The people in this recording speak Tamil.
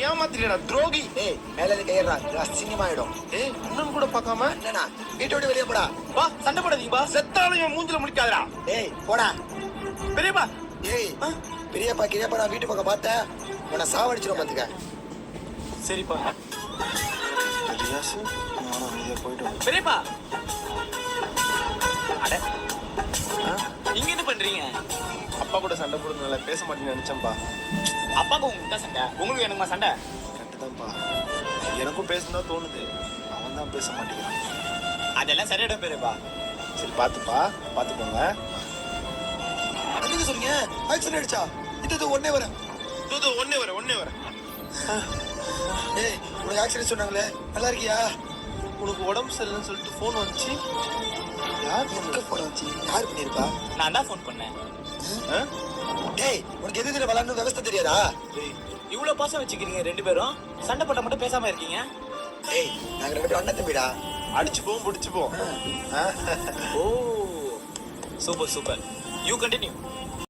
ஏமாத்திரியடா துரோகி. ஏய் மேல இருந்து கையறா, அசிங்கமா ஆயிடும். ஏய் அண்ணன் கூட பார்க்காம என்னடா வீட்டை விட்டு வெளியே போடா. பா சண்டை போடாதீங்க பா. செத்தாலும் என் மூஞ்சில முடிக்காதடா. ஏய் போடா. பெரியப்பா. ஏய் பெரியப்பா கிரியப்பா நான் வீட்டு பக்கம் பார்த்தேன், உன்னை சாவடிச்சிடும் பாத்துக்க. சரிப்பா. போயிட்டு பெரியப்பா. அட இங்க என்ன பண்றீங்க? அப்பா கூட சண்டை போடுறதுனால பேச மாட்டேன்னு நினைச்சேன்ப்பா. அப்பாவுக்கு உங்களுக்கு தான் சண்டை, உங்களுக்கு எனக்குமா சண்டை? கரெக்டுதான்ப்பா, எனக்கும் பேசணும் தோணுது, அவன் தான் பேச மாட்டேங்கிறான். அதெல்லாம் சரியிடம் பெரியப்பா. சரி பார்த்துப்பா, பார்த்துக்கோங்க. என்னங்க சொல்றீங்க? ஆக்சிடென்ட் ஆயிடுச்சா? இது ஒன்னே வரேன். ஒன்னே வரேன். ஏய் உனக்கு ஆக்சிடென்ட் சொன்னாங்களே, நல்லா இருக்கியா? உனக்கு உடம்பு சரியில்லைன்னு சொல்லிட்டு ஃபோன் வந்துச்சு. யார் எங்க போன் வந்துச்சு? யார் பண்ணிருப்பா? நான் தான் ஃபோன் பண்ணேன். டேய் உனக்கு எது இதுல விளாடணும் விவசாய தெரியாதா? இவ்வளவு பாசம் வச்சுக்கிறீங்க ரெண்டு பேரும், சண்டை போட்ட மட்டும் பேசாம இருக்கீங்க. ஏய் நாங்க ரெண்டு பேரும் அண்ணன் தம்பிடா. அடிச்சு போவோம் பிடிச்சு போவோம். ஓ சூப்பர் சூப்பர், யூ கண்டினியூ.